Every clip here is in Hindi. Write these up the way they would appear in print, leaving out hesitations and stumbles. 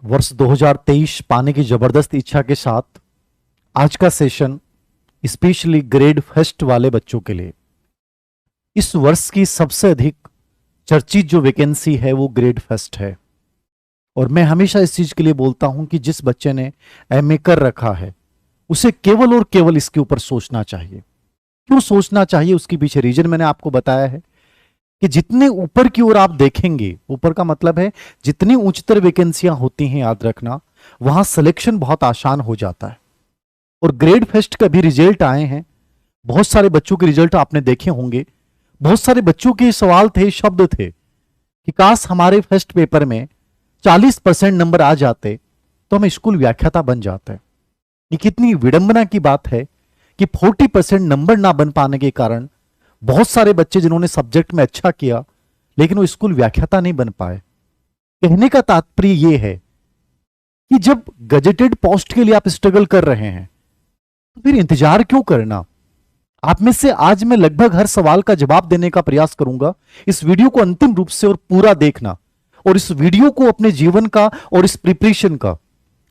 वर्ष 2023 पाने की जबरदस्त इच्छा के साथ आज का सेशन स्पेशली ग्रेड फर्स्ट वाले बच्चों के लिए। इस वर्ष की सबसे अधिक चर्चित जो वैकेंसी है वो ग्रेड फर्स्ट है। और मैं हमेशा इस चीज के लिए बोलता हूं कि जिस बच्चे ने एमए कर रखा है उसे केवल और केवल इसके ऊपर सोचना चाहिए। क्यों सोचना चाहिए, उसके पीछे रीजन मैंने आपको बताया है कि जितने ऊपर की ओर आप देखेंगे, ऊपर का मतलब है जितनी उच्चतर वैकेंसियां होती हैं, याद रखना वहां सिलेक्शन बहुत आसान हो जाता है। और ग्रेड फेस्ट का भी रिजल्ट आए हैं, बहुत सारे बच्चों के रिजल्ट आपने देखे होंगे। बहुत सारे बच्चों के सवाल थे, शब्द थे कि काश हमारे फर्स्ट पेपर में 40% नंबर आ जाते तो हम स्कूल व्याख्याता बन जाते। ये कितनी विडंबना की बात है कि 40% नंबर ना बन पाने के कारण बहुत सारे बच्चे जिन्होंने सब्जेक्ट में अच्छा किया लेकिन वो स्कूल व्याख्याता नहीं बन पाए। कहने का तात्पर्य यह है कि जब गजेटेड पोस्ट के लिए आप स्ट्रगल कर रहे हैं तो फिर इंतजार क्यों करना। आप में से आज मैं लगभग हर सवाल का जवाब देने का प्रयास करूंगा। इस वीडियो को अंतिम रूप से और पूरा देखना और इस वीडियो को अपने जीवन का और इस प्रिपरेशन का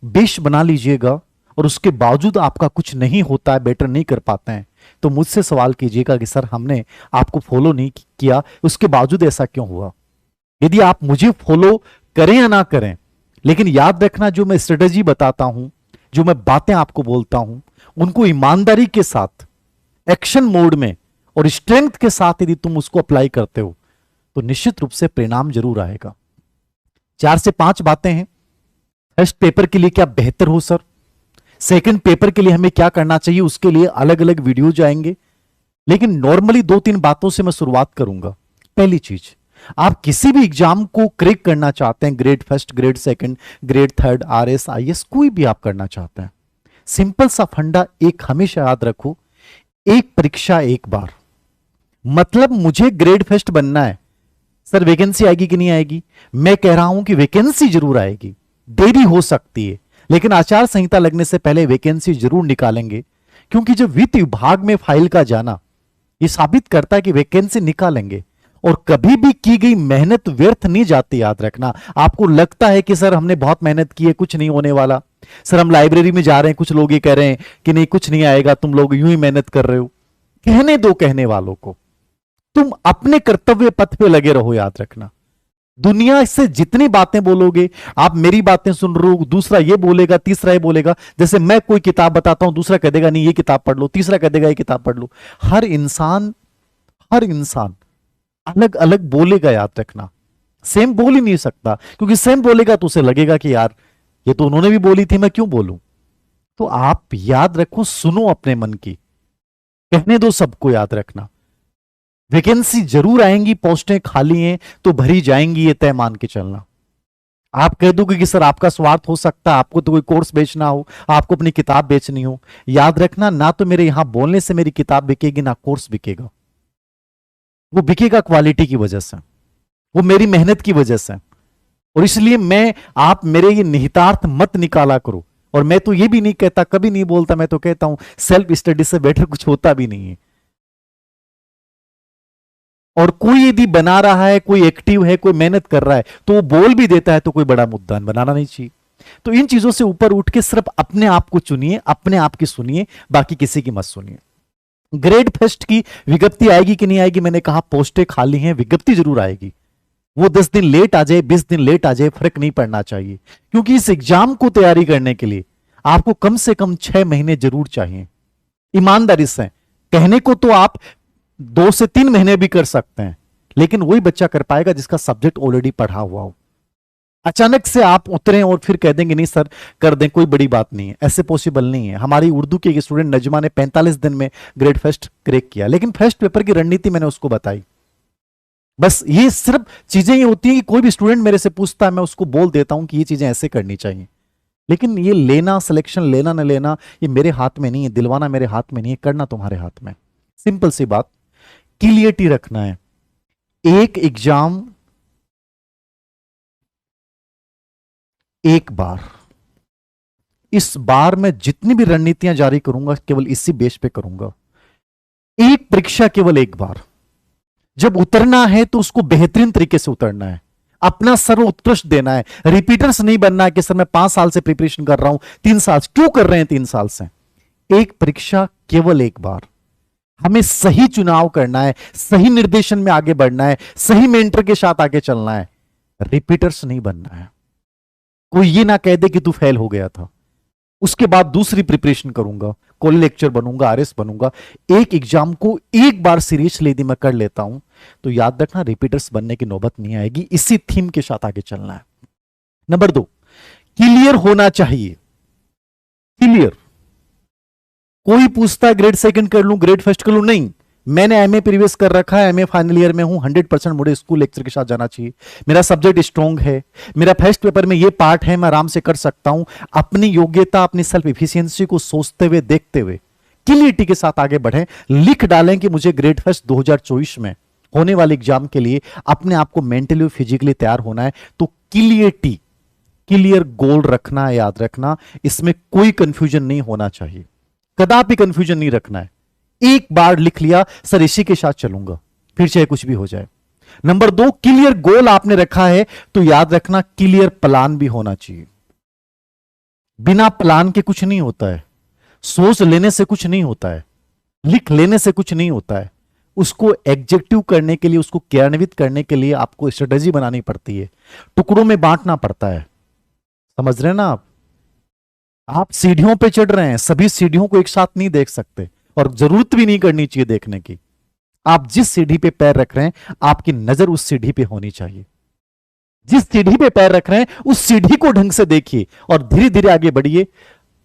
बेस बना लीजिएगा। और उसके बावजूद आपका कुछ नहीं होता है, बेटर नहीं कर पाते हैं, तो मुझसे सवाल कीजिएगा कि सर हमने आपको फॉलो नहीं किया, उसके बावजूद ऐसा क्यों हुआ। यदि आप मुझे फॉलो करें या ना करें, लेकिन याद रखना जो मैं स्ट्रेटेजी बताता हूं, जो मैं बातें आपको बोलता हूं, उनको ईमानदारी के साथ एक्शन मोड में और स्ट्रेंथ के साथ यदि तुम उसको अप्लाई करते हो तो निश्चित रूप से परिणाम जरूर आएगा। 4 से 5 बातें हैं। फर्स्ट पेपर के लिए क्या बेहतर हो सर, सेकंड पेपर के लिए हमें क्या करना चाहिए, उसके लिए अलग अलग वीडियो जाएंगे। लेकिन नॉर्मली 2-3 बातों से मैं शुरुआत करूंगा। पहली चीज, आप किसी भी एग्जाम को क्रैक करना चाहते हैं, grade first, grade second, grade third, RS, IAS, कोई भी आप करना चाहते हैं, सिंपल सा फंडा एक हमेशा याद रखो, एक परीक्षा एक बार। मतलब मुझे ग्रेड फर्स्ट बनना है, सर वैकेंसी आएगी कि नहीं आएगी? मैं कह रहा हूं कि वैकेंसी जरूर आएगी, देरी हो सकती है, लेकिन आचार संहिता लगने से पहले वैकेंसी जरूर निकालेंगे। क्योंकि जब वित्त विभाग में फाइल का जाना यह साबित करता है कि वैकेंसी निकालेंगे। और कभी भी की गई मेहनत व्यर्थ नहीं जाती, याद रखना। आपको लगता है कि सर हमने बहुत मेहनत की है, कुछ नहीं होने वाला, सर हम लाइब्रेरी में जा रहे हैं, कुछ लोग ये कह रहे हैं कि नहीं कुछ नहीं आएगा, तुम लोग यूं ही मेहनत कर रहे हो। कहने दो कहने वालों को, तुम अपने कर्तव्य पथ पे लगे रहो। याद रखना, दुनिया से जितनी बातें बोलोगे, आप मेरी बातें सुन रहे हो, दूसरा ये बोलेगा, तीसरा ये बोलेगा। जैसे मैं कोई किताब बताता हूं, दूसरा कह देगा नहीं ये किताब पढ़ लो, तीसरा कह देगा ये किताब पढ़ लो। हर इंसान अलग अलग बोलेगा, याद रखना। सेम बोल ही नहीं सकता, क्योंकि सेम बोलेगा तो उसे लगेगा कि यार ये तो उन्होंने भी बोली थी, मैं क्यों बोलूं। तो आप याद रखो, सुनो अपने मन की, कहने दो सबको। याद रखना, वैकेंसी जरूर आएंगी, पोस्टें खाली हैं तो भरी जाएंगी, ये तय मान के चलना। आप कह दोगे कि सर आपका स्वार्थ हो सकता है, आपको तो कोई कोर्स बेचना हो, आपको अपनी किताब बेचनी हो। याद रखना, ना तो मेरे यहां बोलने से मेरी किताब बिकेगी, ना कोर्स बिकेगा। वो बिकेगा क्वालिटी की वजह से, वो मेरी मेहनत की वजह से। और इसलिए मैं, आप मेरे ये निहितार्थ मत निकाला करो। और मैं तो ये भी नहीं कहता, कभी नहीं बोलता, मैं तो कहता हूं सेल्फ स्टडी से बेटर कुछ होता भी नहीं है। और कोई यदि बना रहा है, कोई एक्टिव है, कोई मेहनत कर रहा है, तो वो बोल भी देता है तो कोई बड़ा मुद्दा बनाना नहीं चाहिए। तो इन चीजों से ऊपर उठ के सिर्फ अपने आप को चुनिए, अपने आप की सुनिए, बाकी किसी की मत सुनिए। ग्रेड फर्स्ट की विज्ञप्ति आएगी कि नहीं आएगी? मैंने कहा पोस्टें खाली हैं, विज्ञप्ति जरूर आएगी। वो 10 दिन लेट आ जाए, 20 दिन लेट आ जाए, फर्क नहीं पड़ना चाहिए। क्योंकि इस एग्जाम को तैयारी करने के लिए आपको कम से कम 6 महीने जरूर चाहिए। ईमानदारी से कहने को तो आप 2 से 3 महीने भी कर सकते हैं, लेकिन वही बच्चा कर पाएगा जिसका सब्जेक्ट ऑलरेडी पढ़ा हुआ हो। अचानक से आप उतरें और फिर कह देंगे नहीं सर कर दें, कोई बड़ी बात नहीं है, ऐसे पॉसिबल नहीं है। हमारी उर्दू की एक स्टूडेंट नजमा ने 45 दिन में ग्रेड फर्स्ट क्रैक किया, लेकिन फर्स्ट पेपर की रणनीति मैंने उसको बताई। बस ये सिर्फ चीजें ये होती हैं कि कोई भी स्टूडेंट मेरे से पूछता है, मैं उसको बोल देता हूं कि ये चीजें ऐसे करनी चाहिए। लेकिन ये लेना, सिलेक्शन लेना न लेना, ये मेरे हाथ में नहीं है, दिलवाना मेरे हाथ में नहीं है, करना तुम्हारे हाथ में। सिंपल सी बात, क्लियरिटी रखना है। एक एग्जाम एक बार, इस बार मैं जितनी भी रणनीतियां जारी करूंगा केवल इसी बेस पे करूंगा। एक परीक्षा केवल एक बार, जब उतरना है तो उसको बेहतरीन तरीके से उतरना है। अपना सर्वोत्कृष्ट देना है। रिपीटर्स नहीं बनना है कि सर मैं 5 साल से प्रिपरेशन कर रहा हूं, 3 साल से। क्यों कर रहे हैं 3 साल से? एक परीक्षा केवल एक बार। हमें सही चुनाव करना है, सही निर्देशन में आगे बढ़ना है, सही मेंटर के साथ आगे चलना है, रिपीटर्स नहीं बनना है। कोई ये ना कह दे कि तू फेल हो गया था, उसके बाद दूसरी प्रिपरेशन करूंगा, कॉलेज लेक्चर बनूंगा, आरएस बनूंगा। एक एग्जाम को एक बार सीरियस लेती मैं कर लेता हूं तो याद रखना रिपीटर्स बनने की नौबत नहीं आएगी। इसी थीम के साथ आगे चलना है। नंबर 2, क्लियर होना चाहिए। क्लियर। कोई पूछता है ग्रेड सेकंड कर लूं, ग्रेड फर्स्ट कर लूं, नहीं। मैंने एमए प्रीवियस कर रखा है, एमए फाइनल ईयर में हूं, 100% मुझे स्कूल लेक्चर के साथ जाना चाहिए। मेरा सब्जेक्ट स्ट्रॉन्ग है, मेरा फर्स्ट पेपर में ये पार्ट है, मैं आराम से कर सकता हूं। अपनी योग्यता, अपनी सेल्फ एफिशिएंसी को सोचते हुए, देखते हुए क्लियरिटी के साथ आगे बढ़ें। लिख डालें कि मुझे ग्रेड फर्स्ट 2024 में होने वाले एग्जाम के लिए अपने आप को मेंटली और फिजिकली तैयार होना है। तो क्लियरिटी, क्लियर गोल रखना है। याद रखना, इसमें कोई कंफ्यूजन नहीं होना चाहिए, कदापि कंफ्यूजन नहीं रखना है। एक बार लिख लिया सर इसी के साथ चलूंगा, फिर चाहे कुछ भी हो जाए। नंबर 2, क्लियर गोल आपने रखा है तो याद रखना क्लियर प्लान भी होना चाहिए। बिना प्लान के कुछ नहीं होता है। सोच लेने से कुछ नहीं होता है, लिख लेने से कुछ नहीं होता है। उसको एग्जीक्यूट करने के लिए, उसको क्रियान्वित करने के लिए आपको स्ट्रेटेजी बनानी पड़ती है, टुकड़ों में बांटना पड़ता है। समझ रहे हैं ना आप सीढ़ियों पे चढ़ रहे हैं, सभी सीढ़ियों को एक साथ नहीं देख सकते और जरूरत भी नहीं करनी चाहिए देखने की। आप जिस सीढ़ी पे पैर रख रहे हैं आपकी नजर उस सीढ़ी पे होनी चाहिए। जिस सीढ़ी पे पैर रख रहे हैं उस सीढ़ी को ढंग से देखिए और धीरे धीरे आगे बढ़िए,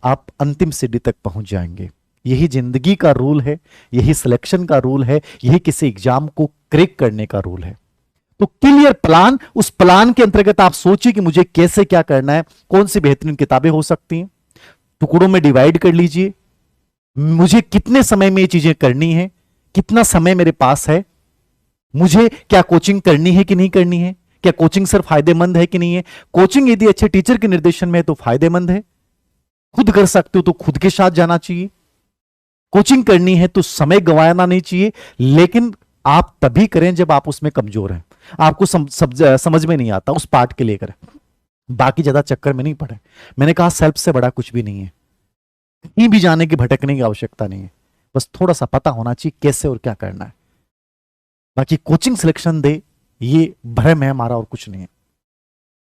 आप अंतिम सीढ़ी तक पहुंच जाएंगे। यही जिंदगी का रूल है, यही सिलेक्शन का रूल है, यही किसी एग्जाम को क्रैक करने का रूल है। तो क्लियर प्लान, उस प्लान के अंतर्गत आप सोचिए कि मुझे कैसे क्या करना है, कौन सी बेहतरीन किताबें हो सकती हैं, टुकड़ों में डिवाइड कर लीजिए। मुझे कितने समय में ये चीजें करनी है, कितना समय मेरे पास है, मुझे क्या कोचिंग करनी है कि नहीं करनी है, क्या कोचिंग सर फायदेमंद है कि नहीं है। कोचिंग यदि अच्छे टीचर के निर्देशन में है तो फायदेमंद है, खुद कर सकते हो तो खुद के साथ जाना चाहिए। कोचिंग करनी है तो समय गंवाना नहीं चाहिए, लेकिन आप तभी करें जब आप उसमें कमजोर हैं, आपको समझ में नहीं आता उस पार्ट के लिए करें, बाकी ज्यादा चक्कर में नहीं पड़े। मैंने कहा सेल्फ से बड़ा कुछ भी नहीं है, कहीं भी जाने की भटकने की आवश्यकता नहीं है, बस थोड़ा सा पता होना चाहिए कैसे और क्या करना है। बाकी कोचिंग सिलेक्शन दे ये भ्रम है हमारा और कुछ नहीं है,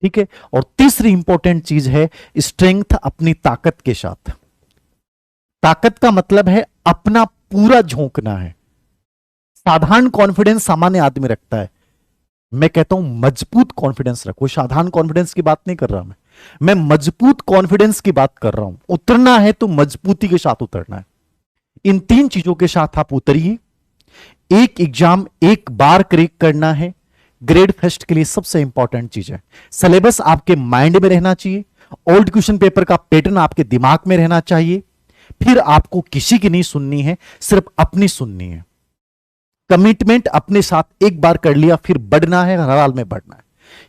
ठीक है। और तीसरी इंपॉर्टेंट चीज है स्ट्रेंथ, अपनी ताकत के साथ। ताकत का मतलब है अपना पूरा झोंकना है। साधारण कॉन्फिडेंस सामान्य आदमी रखता है, मैं कहता हूं मजबूत कॉन्फिडेंस रखो। साधारण कॉन्फिडेंस की बात नहीं कर रहा मैं मजबूत कॉन्फिडेंस की बात कर रहा हूं। उतरना है तो मजबूती के साथ उतरना है। इन 3 चीजों के साथ आप उतरिए। एक एग्जाम एक बार क्रैक करना है, ग्रेड फर्स्ट के लिए सबसे इंपॉर्टेंट चीज है सिलेबस आपके माइंड में रहना चाहिए, ओल्ड क्वेश्चन पेपर का पैटर्न आपके दिमाग में रहना चाहिए। फिर आपको किसी की नहीं सुननी है, सिर्फ अपनी सुननी है। कमिटमेंट अपने साथ एक बार कर लिया, फिर बढ़ना है, हर हाल में बढ़ना है।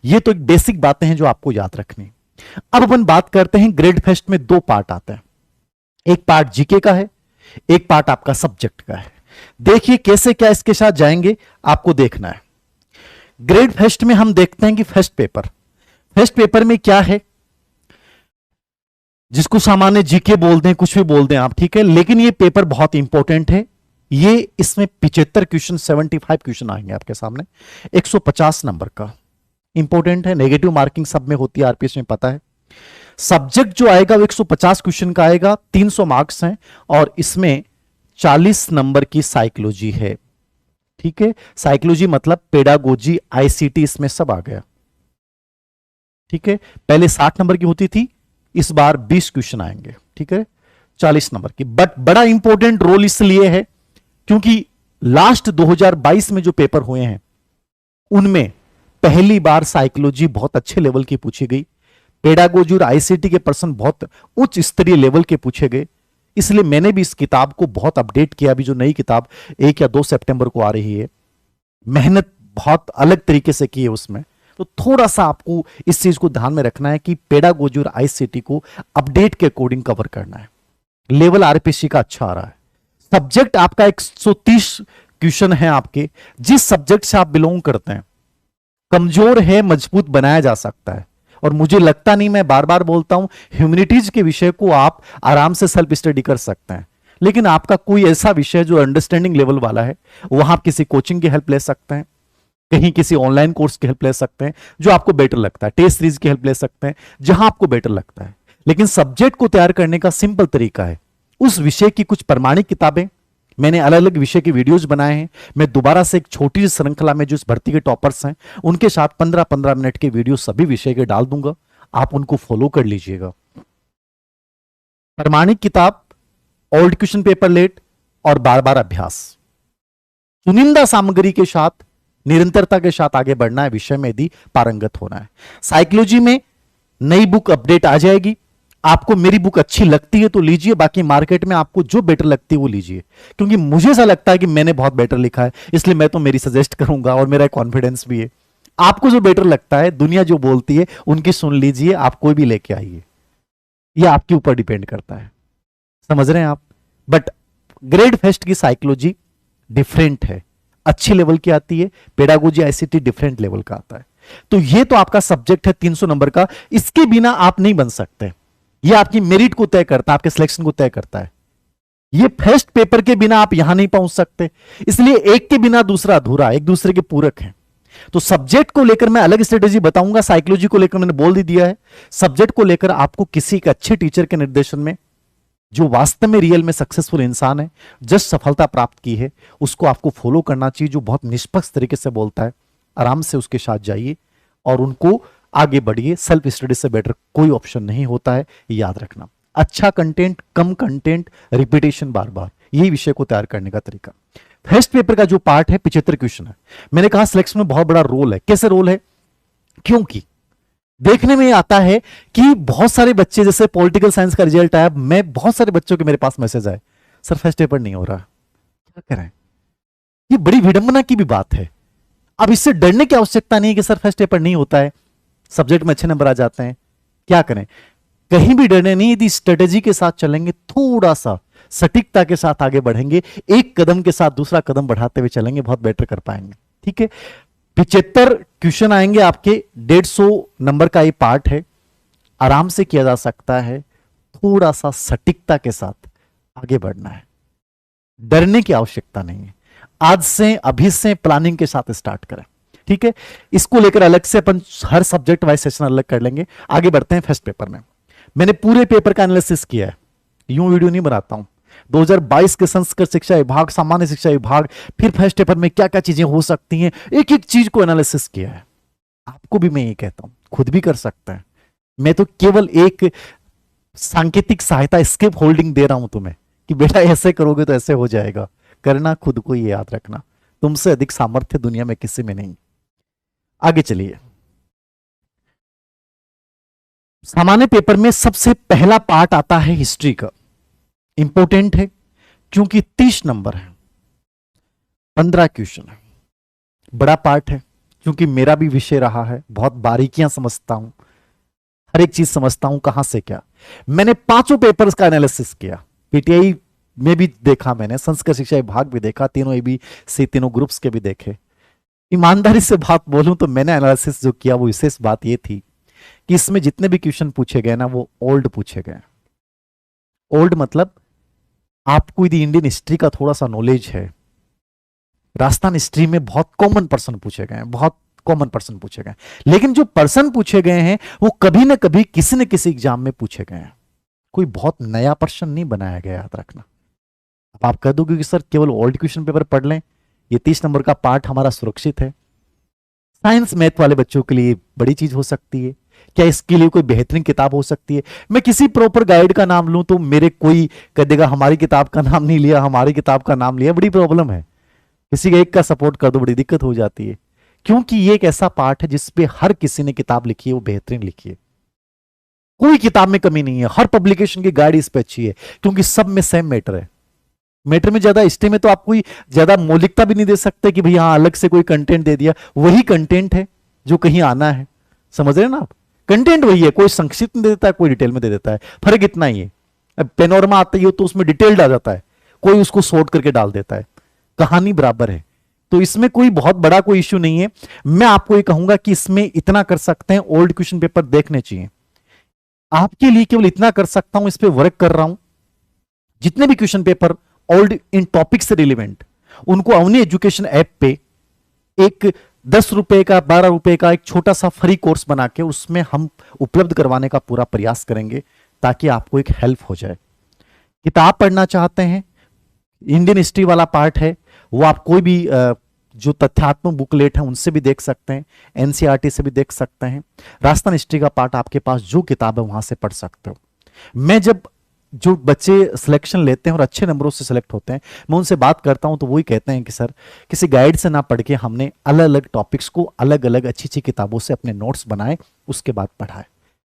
ये तो एक बेसिक बातें हैं जो आपको याद रखनी। अब अपन बात करते हैं, ग्रेड फेस्ट में 2 पार्ट आते हैं, एक पार्ट जीके का है, एक पार्ट आपका सब्जेक्ट का है। देखिए कैसे क्या इसके साथ जाएंगे, आपको देखना है। ग्रेड फेस्ट में हम देखते हैं कि फर्स्ट पेपर में क्या है, जिसको सामान्य जीके बोलते हैं, कुछ भी बोलते हैं आप, ठीक है, लेकिन ये पेपर बहुत इंपॉर्टेंट है। ये इसमें 75 क्वेश्चन, 75 क्वेश्चन आएंगे आपके सामने, 150 नंबर का इंपॉर्टेंट है। नेगेटिव मार्किंग सब में होती है, आरपीएस में पता है। सब्जेक्ट जो आएगा वो 150 क्वेश्चन का आएगा, 300 मार्क्स हैं और इसमें 40 नंबर की साइकोलॉजी है, ठीक है। साइकोलॉजी मतलब पेडागोजी, आईसीटी, इसमें सब आ गया, ठीक है। पहले 60 नंबर की होती थी, इस बार 20 क्वेश्चन आएंगे, ठीक है, 40 नंबर की। बट बड़ा इंपॉर्टेंट रोल इसलिए है क्योंकि लास्ट 2022 में जो पेपर हुए हैं उनमें पहली बार साइकोलॉजी बहुत अच्छे लेवल की पूछी गई, पेडागोजी और आईसीटी के पर्सन बहुत उच्च स्तरीय लेवल के पूछे गए। इसलिए मैंने भी इस किताब को बहुत अपडेट किया। अभी जो नई किताब 1 या 2 सितंबर को आ रही है, मेहनत बहुत अलग तरीके से की है उसमें, तो थोड़ा सा आपको इस चीज को ध्यान में रखना है कि पेडागोजी और आईसीटी को अपडेट के अकॉर्डिंग कवर करना है। लेवल आरपीसी का अच्छा आ रहा है। सब्जेक्ट आपका 130 क्वेश्चन है आपके, जिस सब्जेक्ट से आप बिलोंग करते हैं कमजोर है, मजबूत बनाया जा सकता है। और मुझे लगता नहीं, मैं बार बार बोलता हूं, ह्यूमैनिटीज के विषय को आप आराम से सेल्फ स्टडी कर सकते हैं। लेकिन आपका कोई ऐसा विषय जो अंडरस्टैंडिंग लेवल वाला है, वहां आप किसी कोचिंग की हेल्प ले सकते हैं, कहीं किसी ऑनलाइन कोर्स की हेल्प ले सकते हैं जो आपको बेटर लगता है, टेस्ट सीरीज की हेल्प ले सकते हैं जहां आपको बेटर लगता है। लेकिन सब्जेक्ट को तैयार करने का सिंपल तरीका है, उस विषय की कुछ प्रमाणिक किताबें, मैंने अलग अलग विषय के वीडियोस बनाए हैं। मैं दोबारा से एक छोटी सी श्रृंखला में जो इस भर्ती के टॉपर्स हैं उनके साथ 15-15 मिनट के वीडियो सभी विषय के डाल दूंगा, आप उनको फॉलो कर लीजिएगा। प्रमाणिक किताब, ओल्ड क्वेश्चन पेपर लेट और बार बार अभ्यास, चुनिंदा सामग्री के साथ निरंतरता के साथ आगे बढ़ना है, विषय में यदि पारंगत होना है। साइकोलॉजी में नई बुक अपडेट आ जाएगी, आपको मेरी बुक अच्छी लगती है तो लीजिए, बाकी मार्केट में आपको जो बेटर लगती है वो लीजिए, क्योंकि मुझे ऐसा लगता है कि मैंने बहुत बेटर लिखा है, इसलिए मैं तो मेरी सजेस्ट करूंगा और मेरा कॉन्फिडेंस भी है। आपको जो बेटर लगता है, दुनिया जो बोलती है उनकी सुन लीजिए, आप कोई भी लेके आइए, यह आपके ऊपर डिपेंड करता है, समझ रहे हैं आप। बट ग्रेड फेस्ट की साइकोलॉजी डिफरेंट है, अच्छी लेवल की आती है, पेडागोजी आईसीटी डिफरेंट लेवल का आता है। तो ये तो आपका सब्जेक्ट है 300 नंबर का, इसके बिना आप नहीं बन सकते, ये आपकी मेरिट को तय करता है, आपके सिलेक्शन को तय करता है। ये फर्स्ट पेपर के बिना आप यहां नहीं पहुंच सकते, इसलिए एक के बिना दूसरा अधूरा, एक दूसरे के पूरक है। तो सब्जेक्ट को लेकर मैं अलग स्ट्रेटेजी बताऊंगा, साइकोलॉजी को लेकर मैंने बोल दिया है। सब्जेक्ट को लेकर आपको किसी एक अच्छे टीचर के निर्देशन में, जो वास्तव में रियल में सक्सेसफुल इंसान है, जस्ट सफलता प्राप्त की है, उसको आपको फॉलो करना चाहिए, जो बहुत निष्पक्ष तरीके से बोलता है। आराम से उसके साथ जाइए और उनको आगे बढ़िए, सेल्फ स्टडी से बेटर कोई ऑप्शन नहीं होता है, याद रखना। अच्छा कंटेंट, कम कंटेंट, रिपीटेशन बार बार, यही विषय को तैयार करने का तरीका। फर्स्ट पेपर का जो पार्ट है 75 क्वेश्चन है, मैंने कहा सिलेक्शन में बहुत बड़ा रोल है। कैसे रोल है? क्योंकि देखने में आता है कि बहुत सारे बच्चे, जैसे पॉलिटिकल साइंस का रिजल्ट आया, मैं बहुत सारे बच्चों के मेरे पास मैसेज आए, सर फर्स्ट पेपर नहीं हो रहा, क्या करें। ये बड़ी विडंबना की भी बात है। अब इससे डरने की आवश्यकता नहीं कि सर फर्स्ट पेपर नहीं होता है, सब्जेक्ट में अच्छे नंबर आ जाते हैं, क्या करें। कहीं भी डरने नहीं, यदि स्ट्रेटेजी के साथ चलेंगे, थोड़ा सा सटीकता के साथ आगे बढ़ेंगे, एक कदम के साथ दूसरा कदम बढ़ाते हुए चलेंगे, बहुत बेटर कर पाएंगे। ठीक है, 75 क्वेश्चन आएंगे आपके, 150 नंबर का ये पार्ट है, आराम से किया जा सकता है, थोड़ा सा सटीकता के साथ आगे बढ़ना है, डरने की आवश्यकता नहीं है। आज से, अभी से प्लानिंग के साथ स्टार्ट करें। ठीक है, इसको लेकर अलग से अपन हर सब्जेक्ट वाइज सेशन अलग कर लेंगे। आगे बढ़ते हैं फर्स्ट पेपर में। मैंने पूरे पेपर का एनालिसिस किया है, यूं वीडियो नहीं बनाता हूं। 2022 के संस्कृत शिक्षा विभाग, सामान्य शिक्षा विभाग, फिर फर्स्ट पेपर में क्या क्या चीजें हो सकती हैं, एक एक चीज को एनालिसिस किया है। आपको भी मैं ये कहता हूं, खुद भी कर सकते हैं। मैं तो केवल एक सांकेतिक सहायता, स्केप होल्डिंग दे रहा हूं तुम्हें कि बेटा ऐसे करोगे तो ऐसे हो जाएगा। करना खुद को, ये याद रखना, तुमसे अधिक सामर्थ्य दुनिया में किसी में नहीं। आगे चलिए, सामान्य पेपर में सबसे पहला पार्ट आता है हिस्ट्री का। इंपॉर्टेंट है क्योंकि 30 नंबर है, 15 क्वेश्चन है, बड़ा पार्ट है। क्योंकि मेरा भी विषय रहा है, बहुत बारीकियां समझता हूं, हर एक चीज समझता हूं, कहां से क्या। मैंने 5 पेपर्स का एनालिसिस किया, पीटीआई में भी देखा मैंने, संस्कृत शिक्षा विभाग भी देखा, तीनों एबीसी, तीनों ग्रुप्स के भी देखे। ईमानदारी से बात बोलूं तो मैंने एनालिसिस जो किया वो विशेष बात ये थी कि इसमें जितने भी क्वेश्चन पूछे गए ना, वो ओल्ड पूछे गए। ओल्ड मतलब आपको यदि इंडियन हिस्ट्री का थोड़ा सा नॉलेज है, राजस्थान हिस्ट्री में बहुत कॉमन पर्सन पूछे गए हैं, बहुत कॉमन पर्सन पूछे गए, लेकिन जो पर्सन पूछे गए हैं वो कभी ना कभी किसी न किसी एग्जाम में पूछे गए हैं। कोई बहुत नया पर्सन नहीं बनाया गया, याद रखना। अब आप कह दोगे कि सर केवल ओल्ड क्वेश्चन पेपर पढ़ लें, ये 30 नंबर का पार्ट हमारा सुरक्षित है। साइंस मैथ वाले बच्चों के लिए बड़ी चीज हो सकती है, क्या इसके लिए कोई बेहतरीन किताब हो सकती है? मैं किसी प्रॉपर गाइड का नाम लूं तो मेरे कोई कह देगा हमारी किताब का नाम नहीं लिया, हमारी किताब का नाम लिया, बड़ी प्रॉब्लम है। किसी एक का सपोर्ट कर दो, बड़ी दिक्कत हो जाती है। क्योंकि ये एक ऐसा पार्ट है जिसपे हर किसी ने किताब लिखी है, वो बेहतरीन लिखी है, कोई किताब में कमी नहीं है, हर पब्लिकेशन की गाइड इस पे अच्छी है, क्योंकि सब में सेम मैटर है। मैटर में ज्यादा, हिस्ट्री में तो आप कोई ज्यादा मौलिकता भी नहीं दे सकते कि भैया अलग से कोई कंटेंट दे दिया, वही कंटेंट है जो कहीं आना है, समझ रहे हैं ना आप। कंटेंट वही है, कोई संक्षिप्त में दे देता है, कोई डिटेल में दे देता है, फर्क इतना ही है। अब पेनोरमा आता ही हो तो उसमें डिटेल्ड आ जाता है, कोई उसको शॉर्ट करके डाल देता है, कहानी बराबर है। तो इसमें कोई बहुत बड़ा कोई इश्यू नहीं है। मैं आपको ये कहूंगा कि इसमें इतना कर सकते हैं, ओल्ड क्वेश्चन पेपर देखने चाहिए। आपके लिए केवल इतना कर सकता हूं, इस पे वर्क कर रहा हूं। जितने भी question paper old in topic से रिलेवेंट, उनको अवनी एजुकेशन ऐप पे एक 10 रुपए का 12 रुपए का एक छोटा सा फ्री कोर्स बना के उसमें हम उपलब्ध करवाने का पूरा प्रयास करेंगे, ताकि आपको एक हेल्प हो जाए। किताब पढ़ना चाहते हैं, इंडियन हिस्ट्री वाला पार्ट है, वो आप कोई भी जो तथ्यात्मक बुकलेट है उनसे भी देख सकते हैं, एनसीईआरटी से भी देख सकते हैं। राजस्थान हिस्ट्री का पार्ट आपके पास जो किताब है वहां से पढ़ सकते हो। मैं जब जो बच्चे सिलेक्शन लेते हैं और अच्छे नंबरों से सिलेक्ट होते हैं, मैं उनसे बात करता हूं तो वही कहते हैं कि सर किसी गाइड से ना पढ़ के हमने अलग अलग टॉपिक्स को अलग अलग अच्छी अच्छी किताबों से अपने नोट्स बनाए, उसके बाद पढ़ाए।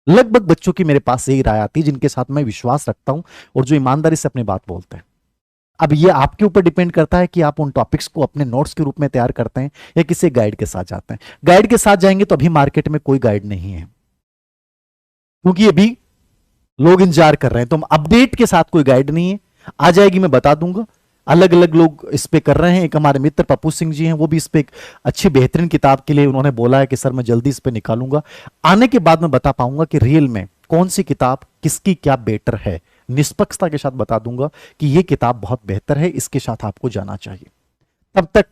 लगभग बच्चों की मेरे पास यही राय आती है जिनके साथ मैं विश्वास रखता हूं और जो ईमानदारी से अपनी बात बोलते हैं। अब ये आपके ऊपर डिपेंड करता है कि आप उन टॉपिक्स को अपने नोट्स के रूप में तैयार करते हैं या किसी गाइड के साथ जाते हैं। गाइड के साथ जाएंगे तो अभी मार्केट में कोई गाइड नहीं है, क्योंकि अभी लोग इंतजार कर रहे हैं। तो अपडेट के साथ कोई गाइड नहीं है, आ जाएगी मैं बता दूंगा। अलग अलग लोग इस पे कर रहे हैं। एक हमारे मित्र पप्पू सिंह जी हैं, वो भी इस पे एक अच्छी बेहतरीन किताब के लिए उन्होंने बोला है कि सर मैं जल्दी इस पे निकालूंगा। आने के बाद मैं बता पाऊंगा कि रियल में कौन सी किताब किसकी क्या बेटर है। निष्पक्षता के साथ बता दूंगा कि यह किताब बहुत बेहतर है, इसके साथ आपको जाना चाहिए। तब तक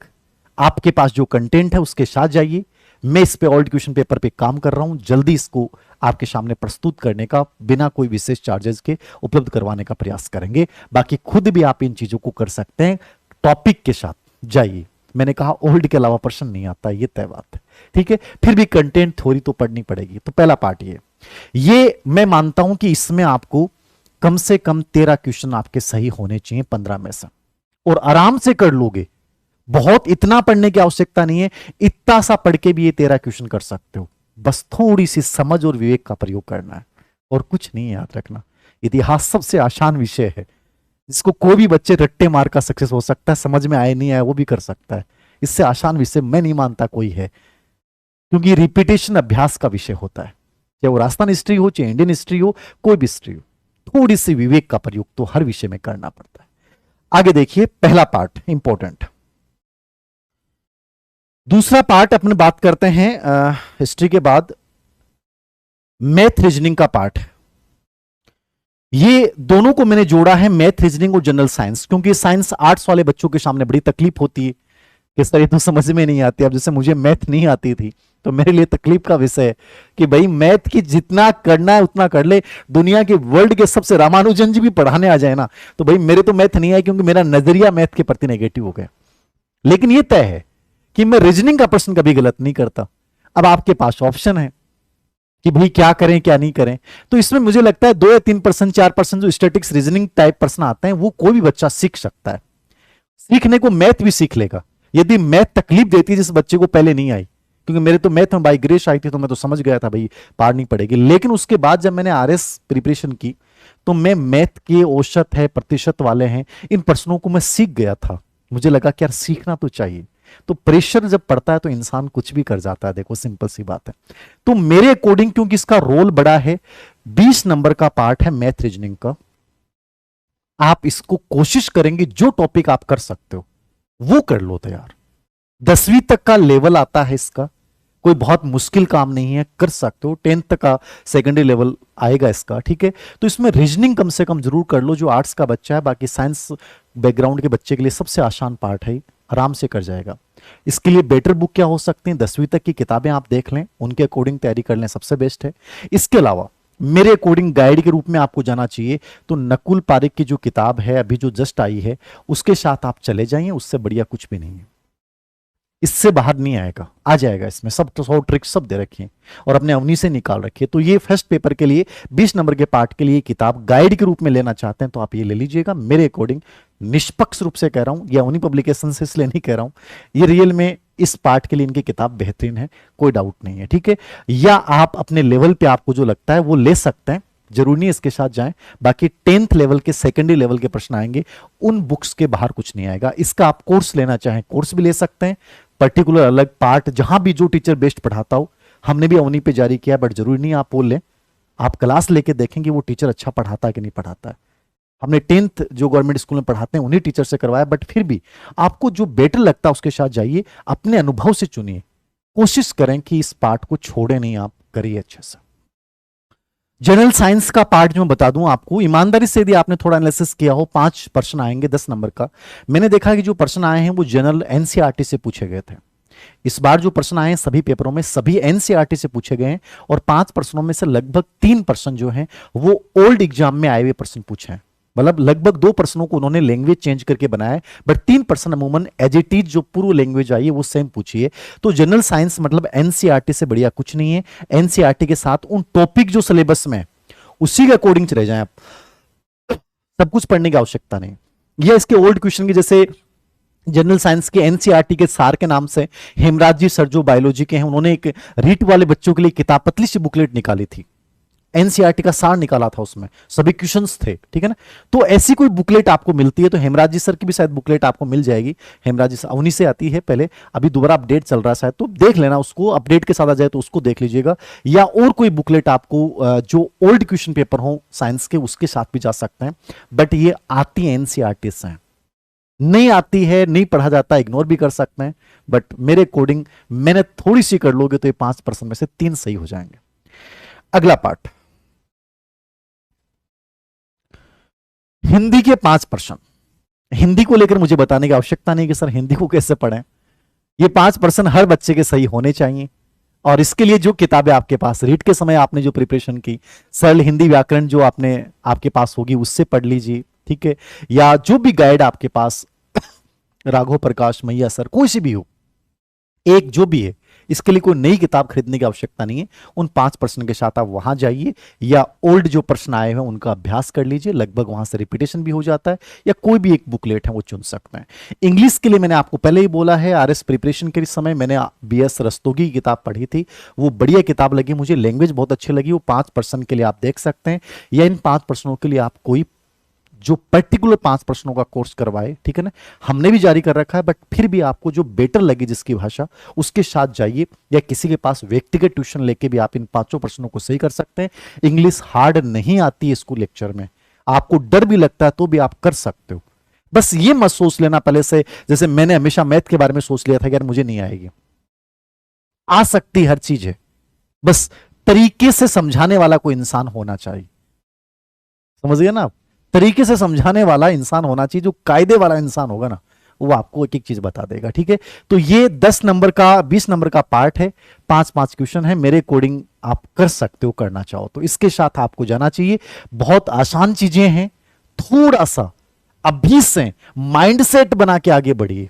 आपके पास जो कंटेंट है उसके साथ जाइए। मैं इस पे ओल्ड क्वेश्चन पेपर पे काम कर रहा हूं, जल्दी इसको आपके सामने प्रस्तुत करने का बिना कोई विशेष चार्जेस के उपलब्ध करवाने का प्रयास करेंगे। बाकी खुद भी आप इन चीजों को कर सकते हैं, टॉपिक के साथ जाइए। मैंने कहा ओल्ड के अलावा प्रश्न नहीं आता, ये तय बात है, ठीक है। फिर भी कंटेंट थोड़ी तो पढ़नी पड़ेगी। तो पहला पार्ट ये मैं मानता हूं कि इसमें आपको कम से कम 13 क्वेश्चन आपके सही होने चाहिए 15 में से, और आराम से कर लोगे। बहुत इतना पढ़ने की आवश्यकता नहीं है, इतना सा पढ़ के भी ये 13 क्वेश्चन कर सकते हो। बस थोड़ी सी समझ और विवेक का प्रयोग करना है, और कुछ नहीं है। याद रखना, इतिहास सबसे आसान विषय है, जिसको कोई भी बच्चे रट्टे मार का सक्सेस हो सकता है, समझ में आए नहीं आए वो भी कर सकता है। इससे आसान विषय मैं नहीं मानता कोई है, क्योंकि रिपीटेशन अभ्यास का विषय होता है। चाहे वो राजस्थान हिस्ट्री हो, चाहे इंडियन हिस्ट्री हो, कोई भी हिस्ट्री हो, थोड़ी सी विवेक का प्रयोग तो हर विषय में करना पड़ता है। आगे देखिए, पहला पार्ट इंपॉर्टेंट। दूसरा पार्ट अपने बात करते हैं हिस्ट्री के बाद मैथ रीजनिंग का पार्ट। ये दोनों को मैंने जोड़ा है, मैथ रीजनिंग और जनरल साइंस, क्योंकि साइंस आर्ट्स वाले बच्चों के सामने बड़ी तकलीफ होती है कि सर ये तो समझ में नहीं आती। अब जैसे मुझे मैथ नहीं आती थी तो मेरे लिए तकलीफ का विषय है कि भाई मैथ की जितना करना है उतना कर ले। दुनिया के वर्ल्ड के सबसे रामानुजन जी भी पढ़ाने आ जाए ना, तो भाई मेरे तो मैथ नहीं आया, क्योंकि मेरा नजरिया मैथ के प्रति नेगेटिव हो गया। लेकिन ये तय है कि मैं रीजनिंग का प्रश्न कभी गलत नहीं करता। अब आपके पास ऑप्शन है कि भाई क्या करें क्या नहीं करें। तो इसमें मुझे लगता है 2 या 3%, 4% जो स्टैटिक्स रीजनिंग टाइप प्रश्न आते हैं वो कोई भी बच्चा सीख सकता है। सीखने को मैथ भी सीख लेगा, यदि मैथ तकलीफ देती है जिस बच्चे को पहले नहीं आई। क्योंकि मेरे तो मैथ में बाई ग्रेस आई थी, तो मैं तो समझ गया था भाई पार नहीं पड़ेगी। लेकिन उसके बाद जब मैंने आरएस प्रिपरेशन की तो मैं मैथ के औसत है, प्रतिशत वाले हैं, इन प्रश्नों को मैं सीख गया था। मुझे लगा कि यार सीखना तो चाहिए। तो प्रेशर जब पड़ता है तो इंसान कुछ भी कर जाता है। देखो सिंपल सी बात है। तो मेरे अकॉर्डिंग, क्योंकि इसका रोल बड़ा है, 20 नंबर का पार्ट है मैथ रीजनिंग का। आप इसको कोशिश करेंगे जो टॉपिक आप कर सकते हो वो कर लो तैयार। 10वीं तक का लेवल आता है इसका, कोई बहुत मुश्किल काम नहीं है, कर सकते हो। 10th तक का सेकेंडरी लेवल आएगा इसका, ठीक है। तो इसमें रीजनिंग कम से कम जरूर कर लो जो आर्ट्स का बच्चा है। बाकी साइंस बैकग्राउंड के बच्चे के लिए सबसे आसान पार्ट है, आराम से कर जाएगा। इसके लिए बेटर बुक क्या हो सकती हैं, 10वीं तक की किताबें आप देख लें, उनके अकॉर्डिंग तैयारी कर लें, सबसे बेस्ट है। इसके अलावा मेरे अकॉर्डिंग गाइड के रूप में आपको जाना चाहिए तो नकुल पारिक की जो किताब है अभी जो जस्ट आई है उसके साथ आप चले जाइए। उससे बढ़िया कुछ भी नहीं है, इससे बाहर नहीं आएगा, आ जाएगा। इसमें सब 100 ट्रिक्स सब दे रखी हैं और अपने अवनी से निकाल रखिए। तो ये फर्स्ट पेपर के लिए 20 नंबर के पार्ट के लिए किताब गाइड के रूप में लेना चाहते हैं तो आप ये ले लीजिएगा। मेरे अकॉर्डिंग निष्पक्ष रूप से कह रहा हूं, या अवनी पब्लिकेशन से इसलिए नहीं कह रहा हूं, ये रियल में इस पार्ट के लिए इनकी किताब बेहतरीन है, कोई डाउट नहीं है, ठीक है। या आप अपने लेवल पे आपको जो लगता है वो ले सकते हैं, जरूरी नहीं इसके साथ जाएं। बाकी 10th लेवल के, सेकेंडरी लेवल के प्रश्न आएंगे, उन बुक्स के बाहर कुछ नहीं आएगा। इसका आप कोर्स लेना चाहें कोर्स भी ले सकते हैं, पर्टिकुलर अलग पार्ट जहां भी जो टीचर बेस्ट पढ़ाता हो। हमने भी अवनी पे जारी किया, बट जरूरी नहीं आप वो लें, आप क्लास लेके देखेंगे वो टीचर अच्छा पढ़ाता है कि नहीं पढ़ाता है। हमने 10th जो गवर्नमेंट स्कूल में पढ़ाते हैं उन्हीं टीचर से करवाया, बट फिर भी आपको जो बेटर लगता है उसके साथ जाइए, अपने अनुभव से चुनिए, कोशिश करें कि इस पार्ट को छोड़े नहीं, आप करिए अच्छे से। जनरल साइंस का पार्ट जो मैं बता दूं आपको, ईमानदारी से यदि आपने थोड़ा एनालिसिस किया हो, 5 प्रश्न आएंगे 10 नंबर का। मैंने देखा कि जो प्रश्न आए हैं वो जनरल एनसीईआरटी से पूछे गए थे। इस बार जो प्रश्न आए हैं सभी पेपरों में, सभी एनसीईआरटी से पूछे गए हैं, और 5 प्रश्नों में से लगभग 3 प्रश्न जो हैं वो ओल्ड एग्जाम में आए हुए प्रश्न पूछे हैं। मतलब लगभग 2 प्रश्नों को उन्होंने लैंग्वेज चेंज करके बनाया है, बट 3 प्रश्न अमूमन एज इट इज जो पूर्व लैंग्वेज आई है वो सेम पूछी है। तो जनरल साइंस मतलब एनसीईआरटी से बढ़िया कुछ नहीं है। एनसीईआरटी के साथ उन टॉपिक जो सिलेबस में उसी के अकॉर्डिंग चले जाएं आप, सब कुछ पढ़ने की आवश्यकता नहीं। या इसके ओल्ड क्वेश्चन की, जैसे जनरल साइंस के एनसीईआरटी के सार के नाम से हेमराज जी सर जो बायोलॉजी के हैं, उन्होंने एक रीट वाले बच्चों के लिए किताब पतली सी बुकलेट निकाली थी, एनसीईआरटी का सार निकाला था, उसमें सभी क्वेश्चंस थे, ठीक है ना। तो ऐसी कोई बुकलेट आपको मिलती है तो हेमराज जी सर की भी शायद बुकलेट आपको मिल जाएगी। हेमराज जी सर उन्हीं से आती है पहले, अभी दोबारा अपडेट चल रहा है शायद, तो देख लेना उसको, अपडेट के साथ आ जाए तो उसको देख लीजिएगा। या और कोई बुकलेट आपको जो ओल्ड क्वेश्चन पेपर हो साइंस के उसके साथ भी जा सकते हैं, बट ये आती है एनसीईआरटी से। नहीं आती है, नहीं पढ़ा जाता, इग्नोर भी कर सकते हैं, बट मेरे अकॉर्डिंग मैंने थोड़ी सी कर लोगे तो ये 5% में से 3 सही हो जाएंगे। अगला पार्ट, हिंदी के 5 प्रश्न। हिंदी को लेकर मुझे बताने की आवश्यकता नहीं कि सर हिंदी को कैसे पढ़ें, ये 5 प्रश्न हर बच्चे के सही होने चाहिए। और इसके लिए जो किताबें आपके पास, रीट के समय आपने जो प्रिपरेशन की, सरल हिंदी व्याकरण जो आपके पास होगी उससे पढ़ लीजिए, ठीक है। या जो भी गाइड आपके पास राघव प्रकाश मैया सर कोई सी भी हो, एक जो भी है, इसके लिए कोई नई किताब खरीदने की आवश्यकता नहीं है। उन 5 प्रश्न के साथ आप वहां जाइए, या ओल्ड जो प्रश्न आए हैं उनका अभ्यास कर लीजिए, लगभग वहां से रिपीटेशन भी हो जाता है। या कोई भी एक बुकलेट है वो चुन सकते हैं। इंग्लिश के लिए मैंने आपको पहले ही बोला है, आरएस प्रिपरेशन के समय मैंने बीएस रस्तोगी की किताब पढ़ी थी, वो बढ़िया किताब लगी मुझे, लैंग्वेज बहुत अच्छी लगी। वो 5 प्रश्न के लिए आप देख सकते हैं, या इन 5 प्रश्नों के लिए आप कोई जो पर्टिकुलर 5 प्रश्नों का कोर्स करवाए, ठीक है ना, हमने भी जारी कर रखा है, बट फिर भी आपको जो बेटर लगे जिसकी भाषा, उसके साथ जाइए। या किसी के पास व्यक्तिगत ट्यूशन लेके भी आप इन 5 प्रश्नों को सही कर सकते हैं। इंग्लिश हार्ड नहीं आती है स्कूल लेक्चर में, आपको डर भी लगता है तो भी आप कर सकते हो। बस ये मत सोच लेना पहले से, जैसे मैंने हमेशा मैथ के बारे में सोच लिया था कि यार मुझे नहीं आएगी, आ सकती हर चीज है, बस तरीके से समझाने वाला कोई इंसान होना चाहिए, समझिए ना आप, तरीके से समझाने वाला इंसान होना चाहिए। जो कायदे वाला इंसान होगा ना, वो आपको एक एक चीज बता देगा, ठीक है। तो ये 10 नंबर का 20 नंबर का पार्ट है, 5-5 क्वेश्चन है, मेरे अकॉर्डिंग आप कर सकते हो, करना चाहो तो इसके साथ आपको जाना चाहिए। बहुत आसान चीजें हैं, थोड़ा सा अभी से माइंडसेट बना के आगे बढ़िए,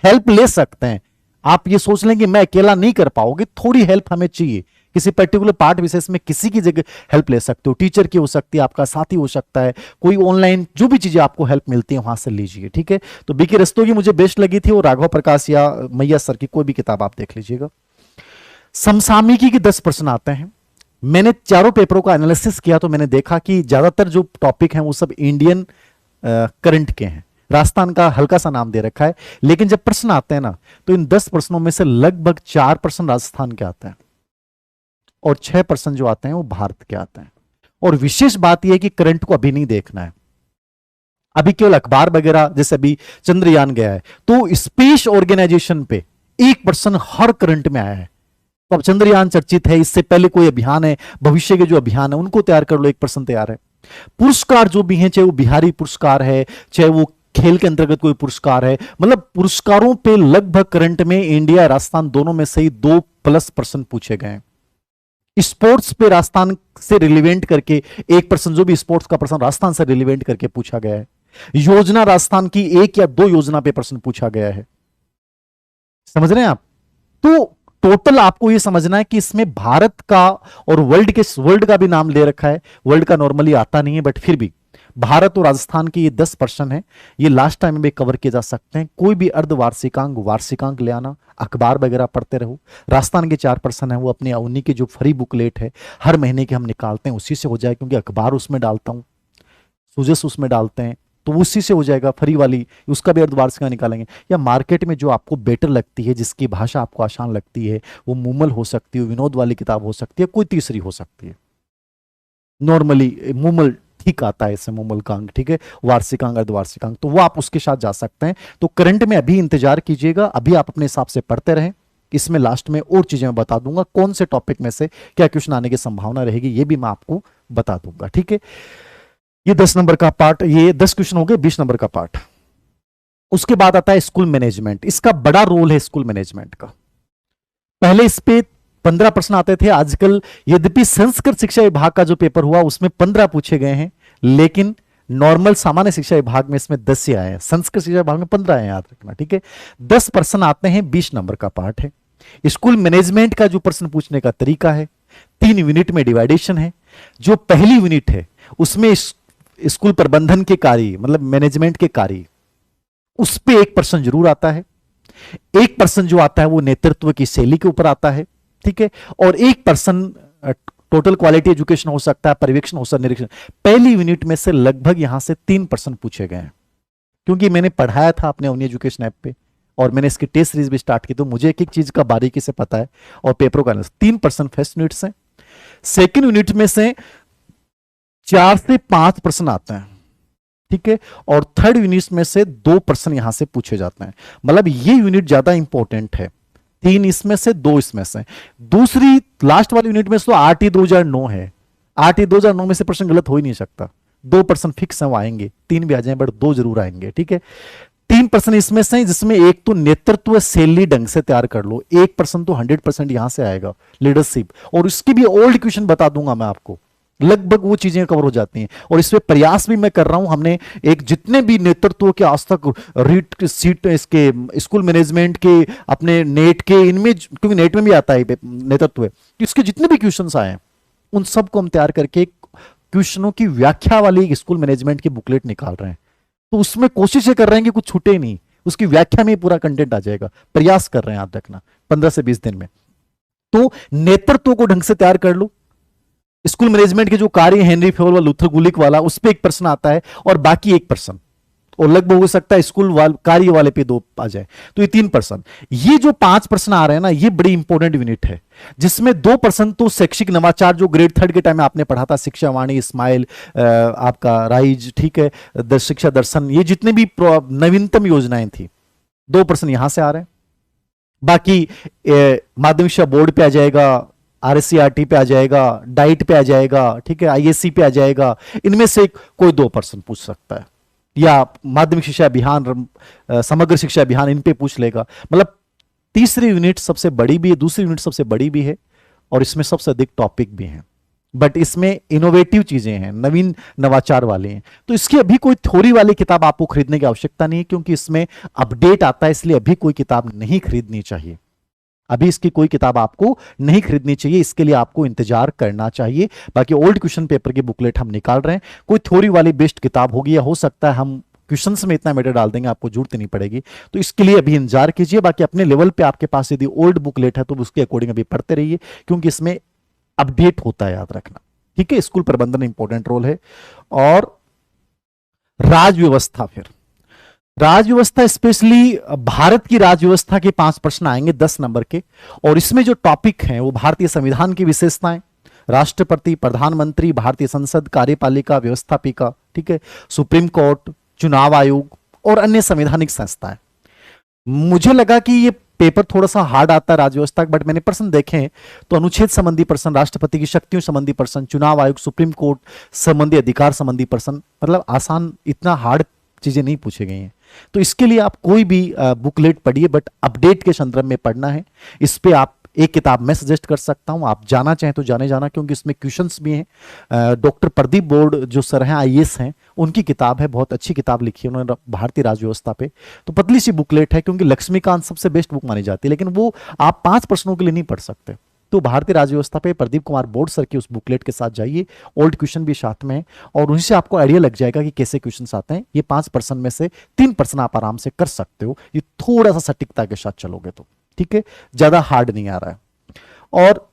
हेल्प ले सकते हैं। आप ये सोच लें कि मैं अकेला नहीं कर पाओगे, थोड़ी हेल्प हमें चाहिए, किसी पर्टिकुलर पार्ट विशेष में किसी की जगह हेल्प ले सकते हो, टीचर की हो सकती है, आपका साथी हो सकता है, कोई ऑनलाइन जो भी चीजें आपको हेल्प मिलती है वहां से लीजिए, ठीक है। तो बीके रस्तोगी मुझे बेस्ट लगी थी, और राघव प्रकाश या मैया सर की कोई भी किताब आप देख लीजिएगा। समसामयिकी के 10 प्रश्न आते हैं। मैंने चारों पेपरों का एनालिसिस किया तो मैंने देखा कि ज्यादातर जो टॉपिक हैं वो सब इंडियन करंट के हैं। राजस्थान का हल्का सा नाम दे रखा है, लेकिन जब प्रश्न आते हैं ना, तो इन 10 प्रश्नों में से लगभग 4 प्रश्न राजस्थान के आते हैं, और 6 प्रश्न जो आते हैं वो भारत के आते हैं। और विशेष बात यह है कि करंट को अभी नहीं देखना है, अभी केवल अखबार वगैरह, जैसे अभी चंद्रयान गया है तो स्पेस ऑर्गेनाइजेशन पे 1 प्रश्न हर करंट में आया है। तो अब चंद्रयान चर्चित है, इससे पहले कोई अभियान है, भविष्य के जो अभियान है उनको तैयार कर लो, 1 प्रश्न तैयार है। पुरस्कार जो भी हैं, चाहे वो बिहारी पुरस्कार है, चाहे वो खेल के अंतर्गत कोई पुरस्कार है, मतलब पुरस्कारों पे लगभग करंट में इंडिया राजस्थान दोनों में से ही 2+ प्रश्न पूछे गए। स्पोर्ट्स पे राजस्थान से रिलेवेंट करके 1 प्रश्न, जो भी स्पोर्ट्स का प्रश्न राजस्थान से रिलेवेंट करके पूछा गया है। योजना राजस्थान की 1 या 2 योजना पे प्रश्न पूछा गया है, समझ रहे हैं आप। तो टोटल आपको यह समझना है कि इसमें भारत का और वर्ल्ड का भी नाम ले रखा है। वर्ल्ड का नॉर्मली आता नहीं है, बट फिर भी भारत और राजस्थान के ये 10 प्रश्न हैं, ये लास्ट टाइम में कवर किए जा सकते हैं। कोई भी अर्धवार्षिकांक वार्षिकांक ले आना, अखबार वगैरह पढ़ते रहो। राजस्थान के 4 प्रश्न हैं वो अपने उन्हीं की जो फ्री बुकलेट है हर महीने के हम निकालते हैं, उसी से हो जाए, क्योंकि अखबार उसमें डालता हूं, सुजस उसमें डालते हैं, तो उसी से हो जाएगा फ्री वाली, उसका भी अर्धवार्षिका निकालेंगे। या मार्केट में जो आपको बेटर लगती है, जिसकी भाषा आपको आसान लगती है, वो मूमल हो सकती है, विनोद वाली किताब हो सकती है, कोई तीसरी हो सकती है। नॉर्मली मूमल ठीक आता है इसमें मूलकांक, ठीक है, वार्षिकांक अर्धवार्षिकांक, तो वो आप उसके साथ जा सकते हैं। तो करंट में अभी इंतजार कीजिएगा, अभी आप अपने हिसाब से पढ़ते रहें, इसमें लास्ट में और चीजें मैं बता दूंगा, कौन से टॉपिक में से क्या क्वेश्चन आने की संभावना रहेगी ये भी मैं आपको बता दूंगा, ठीक है। ये 10 नंबर का पार्ट, ये 10 क्वेश्चन हो गए 20 नंबर का पार्ट। उसके बाद आता है स्कूल मैनेजमेंट, इसका बड़ा रोल है स्कूल मैनेजमेंट का। पहले इस पे 15 प्रश्न आते थे, आजकल यद्यपि संस्कृत शिक्षा विभाग का जो पेपर हुआ उसमें 15 पूछे गए हैं, लेकिन नॉर्मल सामान्य शिक्षा विभाग में इसमें 10 ही आए हैं, संस्कृत शिक्षा विभाग में 15 है, याद रखना, ठीक है। 10 प्रश्न आते हैं, 20 नंबर का पार्ट है। स्कूल मैनेजमेंट का जो प्रश्न पूछने का तरीका है, 3 यूनिट में डिवाइडेशन है। जो पहली यूनिट है उसमें स्कूल प्रबंधन के कार्य, मतलब मैनेजमेंट के कार्य, उस पे 1 प्रश्न जरूर आता है। 1 प्रश्न जो आता है वो नेतृत्व की शैली के ऊपर आता है, ठीक है। और 1 प्रश्न टोटल क्वालिटी एजुकेशन हो सकता है, पर्यवेक्षण हो सकता है, निरीक्षण। पहली यूनिट में से लगभग यहां से 3 प्रश्न पूछे गए हैं, क्योंकि मैंने पढ़ाया था अपने उन्नी एजुकेशन ऐप पे और मैंने इसकी टेस्ट सीरीज भी स्टार्ट की, तो मुझे एक एक चीज का बारीकी से पता है। और पेपरों का 3 प्रश्न फर्स्ट यूनिट से, सेकेंड यूनिट में से 4 से 5 प्रश्न आते हैं, ठीक है। और थर्ड यूनिट में से 2 प्रश्न यहां से पूछे जाते हैं, मतलब ये यूनिट ज्यादा इंपॉर्टेंट है। 3 इसमें से, 2 इसमें से। दूसरी लास्ट वाली यूनिट में से तो आरटी 2009 है, आरटी 2009 में से प्रश्न गलत हो ही नहीं सकता। 2 प्रश्न फिक्स है, वो आएंगे, 3 भी आ जाए बट 2 जरूर आएंगे, ठीक है। 3 प्रश्न इसमें से, जिसमें एक तो नेतृत्व शैली ढंग से तैयार कर लो, 1 प्रश्न तो 100% यहां से आएगा, लीडरशिप। और उसकी भी ओल्ड क्वेश्चन बता दूंगा मैं आपको, लगभग वो चीजें कवर हो जाती हैं। और इस पे प्रयास भी मैं कर रहा हूं, हमने एक जितने भी नेतृत्व के आज तक रीट सीट इसके स्कूल मैनेजमेंट के, अपने नेट के, इनमें क्योंकि नेट में भी आता है नेतृत्व, इसके जितने भी क्वेश्चंस आए उन सबको हम तैयार करके क्वेश्चनों की व्याख्या वाली स्कूल मैनेजमेंट की बुकलेट निकाल रहे हैं। तो उसमें कोशिश कर रहे हैं कि कुछ छूटे नहीं, उसकी व्याख्या में पूरा कंटेंट आ जाएगा, प्रयास कर रहे हैं, याद रखना 15 से 20 दिन में। तो नेतृत्व को ढंग से तैयार कर लो। स्कूल मैनेजमेंट के जो कार्य हेनरी फेवल व लूथर गुलिक वाला, उस पर 1 प्रश्न आता है और बाकी 1 प्रश्न, और लगभग हो सकता है स्कूल कार्य वाले पे 2 आ जाए, तो ये 3 प्रश्न। ये जो 5 प्रश्न आ रहे हैं ना, ये बड़ी इंपॉर्टेंट यूनिट है, जिसमें 2 प्रश्न तो शैक्षिक नवाचार जो ग्रेड 3 के टाइम में आपने पढ़ा था, शिक्षा वाणी, स्माइल, आपका राइज, ठीक है, शिक्षा दर्शन, ये जितने भी नवीनतम योजनाएं थी, 2 प्रश्न यहां से आ रहे हैं। बाकी माध्यमिक शिक्षा बोर्ड पे आ जाएगा, आरएससीआरटी पे आ जाएगा, डाइट पे आ जाएगा, ठीक है, आईएससी पे आ जाएगा, इनमें से कोई 2 प्रश्न पूछ सकता है, या माध्यमिक शिक्षा अभियान, समग्र शिक्षा अभियान, इन पे पूछ लेगा। मतलब तीसरी यूनिट सबसे बड़ी भी है, दूसरी यूनिट सबसे बड़ी भी है, और इसमें सबसे अधिक टॉपिक भी हैं, बट इसमें इनोवेटिव चीजें हैं, नवीन नवाचार वाले हैं। तो इसकी अभी कोई थ्योरी वाली किताब आपको खरीदने की आवश्यकता नहीं है, क्योंकि इसमें अपडेट आता है, इसलिए अभी कोई किताब नहीं खरीदनी चाहिए। अभी इसकी कोई किताब आपको नहीं खरीदनी चाहिए, इसके लिए आपको इंतजार करना चाहिए। बाकी ओल्ड क्वेश्चन पेपर की बुकलेट हम निकाल रहे हैं, कोई थ्योरी वाली बेस्ड किताब होगी, या हो सकता है हम क्वेश्चंस में इतना मैटर डाल देंगे, आपको जरूरत नहीं पड़ेगी। तो इसके लिए अभी इंतजार कीजिए। बाकी अपने लेवल पे आपके पास यदि ओल्ड बुकलेट है तो उसके अकॉर्डिंग अभी पढ़ते रहिए, क्योंकि इसमें अपडेट होता है, याद रखना, ठीक है। स्कूल प्रबंधन इंपॉर्टेंट रोल है। और राज व्यवस्था, फिर राज व्यवस्था, स्पेशली भारत की राज व्यवस्था के 5 प्रश्न आएंगे 10 नंबर के, और इसमें जो टॉपिक हैं वो भारतीय संविधान की विशेषताएं, राष्ट्रपति, प्रधानमंत्री, भारतीय संसद, कार्यपालिका, व्यवस्थापिका, ठीक है, सुप्रीम कोर्ट, चुनाव आयोग और अन्य संवैधानिक संस्थाएं। मुझे लगा कि ये पेपर थोड़ा सा हार्ड आता है राज व्यवस्था, बट मैंने प्रश्न देखे तो अनुच्छेद संबंधी प्रश्न, राष्ट्रपति की शक्तियों संबंधी प्रश्न, चुनाव आयोग, सुप्रीम कोर्ट संबंधी अधिकार संबंधी प्रश्न, मतलब आसान, इतना हार्ड चीजें नहीं पूछी गई हैं। तो इसके लिए आप कोई भी बुकलेट पढ़िए, बट अपडेट के संदर्भ में पढ़ना है। इस पे आप एक किताब मैं सजेस्ट कर सकता हूं, आप जाना चाहें तो जाना, क्योंकि इसमें क्वेश्चंस भी हैं। डॉक्टर प्रदीप बोर्ड जो सर हैं, आईएएस हैं, उनकी किताब है, बहुत अच्छी किताब लिखी है उन्होंने भारतीय राज व्यवस्था पे। तो पतली सी बुकलेट है, क्योंकि लक्ष्मीकांत सबसे बेस्ट बुक मानी जाती है, लेकिन वो आप 5 प्रश्नों के लिए नहीं पढ़ सकते। तो भारतीय राज व्यवस्था पे प्रदीप कुमार बोर्ड सर की उस बुकलेट के साथ जाइए, ओल्ड क्वेश्चन भी साथ में है, और उनसे आपको आइडिया लग जाएगा कि कैसे क्वेश्चंस आते हैं। ये 5 प्रश्न में से 3 प्रश्न आप आराम से कर सकते हो, ये थोड़ा सा सटीकता के साथ चलोगे तो, ठीक है, ज्यादा हार्ड नहीं आ रहा है। और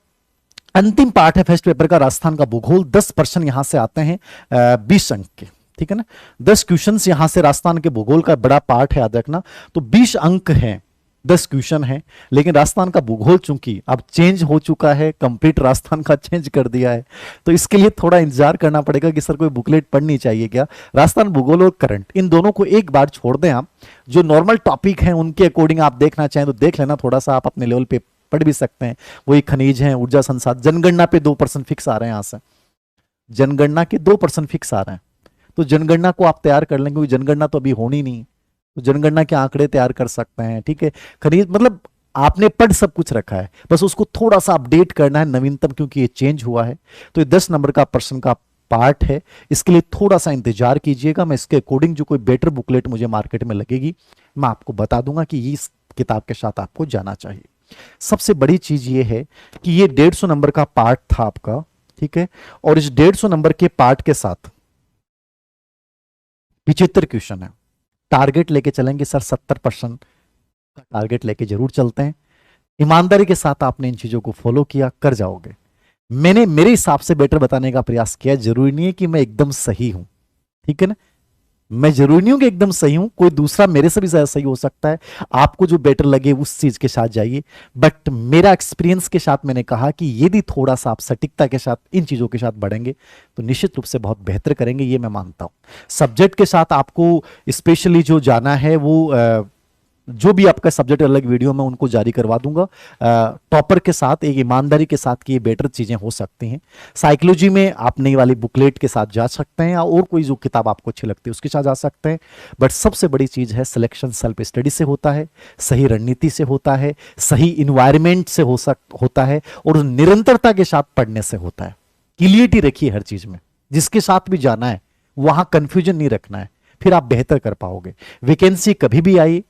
अंतिम पार्ट है फर्स्ट पेपर का, राजस्थान का भूगोल। 10 प्रश्न यहां से आते हैं 20 अंक के, ठीक है ना, 10 क्वेश्चन यहां से राजस्थान के भूगोल का बड़ा पार्ट है, याद रखना। तो 20 अंक हैं, 10 क्वेश्चन है, लेकिन राजस्थान का भूगोल चूंकि अब चेंज हो चुका है, कंप्लीट राजस्थान का चेंज कर दिया है, तो इसके लिए थोड़ा इंतजार करना पड़ेगा कि सर कोई बुकलेट पढ़नी चाहिए क्या। राजस्थान भूगोल और करंट इन दोनों को एक बार छोड़ दें आप, जो नॉर्मल टॉपिक है उनके अकॉर्डिंग आप देखना चाहें तो देख लेना, थोड़ा सा आप अपने लेवल पे पढ़ भी सकते हैं। वही खनिज है, ऊर्जा संसाधन, जनगणना पे 2% फिक्स आ रहे हैं, यहां से जनगणना के 2% फिक्स आ रहे हैं, तो जनगणना को आप तैयार कर लेंगे, क्योंकि जनगणना तो अभी होनी नहीं, तो जनगणना के आंकड़े तैयार कर सकते हैं। ठीक है, खनिज मतलब आपने पढ़ सब कुछ रखा है, बस उसको थोड़ा सा अपडेट करना है नवीनतम, क्योंकि ये चेंज हुआ है। तो ये 10 नंबर का प्रश्न का पार्ट है, इसके लिए थोड़ा सा इंतजार कीजिएगा। मैं इसके अकॉर्डिंग जो कोई बेटर बुकलेट मुझे मार्केट में लगेगी, मैं आपको बता दूंगा कि इस किताब के साथ आपको जाना चाहिए। सबसे बड़ी चीज ये है कि ये 150 नंबर का पार्ट था आपका, ठीक है, और इस 150 नंबर के पार्ट के साथ 75 क्वेश्चन है। टारगेट लेके चलेंगे सर, 70% का टारगेट लेके जरूर चलते हैं। ईमानदारी के साथ आपने इन चीजों को फॉलो किया, कर जाओगे। मैंने मेरे हिसाब से बेटर बताने का प्रयास किया, जरूरी नहीं है कि मैं एकदम सही हूं, ठीक है ना, मैं जरूरी नहीं हूं कि एकदम सही हूं, कोई दूसरा मेरे से भी ज्यादा सही हो सकता है। आपको जो बेटर लगे उस चीज के साथ जाइए, बट मेरा एक्सपीरियंस के साथ मैंने कहा कि यदि थोड़ा सा आप सटीकता के साथ इन चीजों के साथ बढ़ेंगे तो निश्चित रूप से बहुत बेहतर करेंगे, ये मैं मानता हूं। सब्जेक्ट के साथ आपको स्पेशली जो जाना है वो जो भी आपका सब्जेक्ट अलग वीडियो में उनको जारी करवा दूंगा, टॉपर के साथ एक ईमानदारी के साथ कि ये बेटर चीजें हो सकती हैं। साइकोलॉजी में आप नई वाली बुकलेट के साथ जा सकते हैं, या और कोई जो किताब आपको अच्छी लगती है उसके साथ जा सकते हैं। बट सबसे बड़ी चीज है सिलेक्शन सेल्फ स्टडी से होता है, सही रणनीति से होता है, सही इन्वायरमेंट से होता है, और निरंतरता के साथ पढ़ने से होता है। क्लियरिटी रखिए हर चीज में, जिसके साथ भी जाना है वहां कंफ्यूजन नहीं रखना है, फिर आप बेहतर कर पाओगे। वैकेंसी कभी भी आई,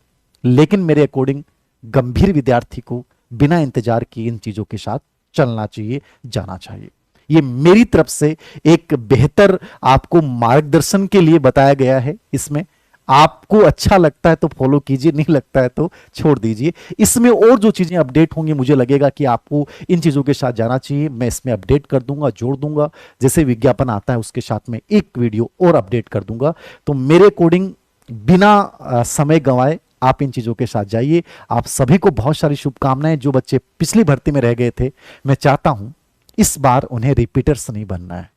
लेकिन मेरे अकॉर्डिंग गंभीर विद्यार्थी को बिना इंतजार किए इन चीजों के साथ चलना चाहिए, जाना चाहिए। ये मेरी तरफ से एक बेहतर आपको मार्गदर्शन के लिए बताया गया है। इसमें आपको अच्छा लगता है तो फॉलो कीजिए, नहीं लगता है तो छोड़ दीजिए। इसमें और जो चीजें अपडेट होंगी, मुझे लगेगा कि आपको इन चीजों के साथ जाना चाहिए, मैं इसमें अपडेट कर दूंगा, जोड़ दूंगा। जैसे विज्ञापन आता है उसके साथ में एक वीडियो और अपडेट कर दूंगा। तो मेरे अकॉर्डिंग बिना समय गंवाए आप इन चीजों के साथ जाइए। आप सभी को बहुत सारी शुभकामनाएं। जो बच्चे पिछली भर्ती में रह गए थे, मैं चाहता हूं इस बार उन्हें रिपीटर्स नहीं बनना है,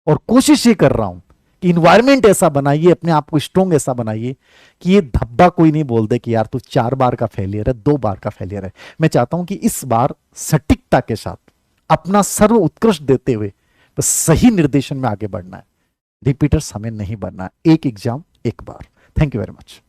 और कोशिश ये कर रहा हूं कि इन्वायरमेंट ऐसा बनाइए, अपने आप को स्ट्रॉन्ग ऐसा बनाइए कि ये धब्बा कोई नहीं बोल दे कि यार तू 4 बार का फेलियर है, 2 बार का फेलियर है। मैं चाहता हूं कि इस बार सटीकता के साथ अपना सर्व उत्कृष्ट देते हुए बस सही निर्देशन में आगे बढ़ना है। रिपीटर्स हमें नहीं बनना है, एक एग्जाम एक बार। Thank you very much.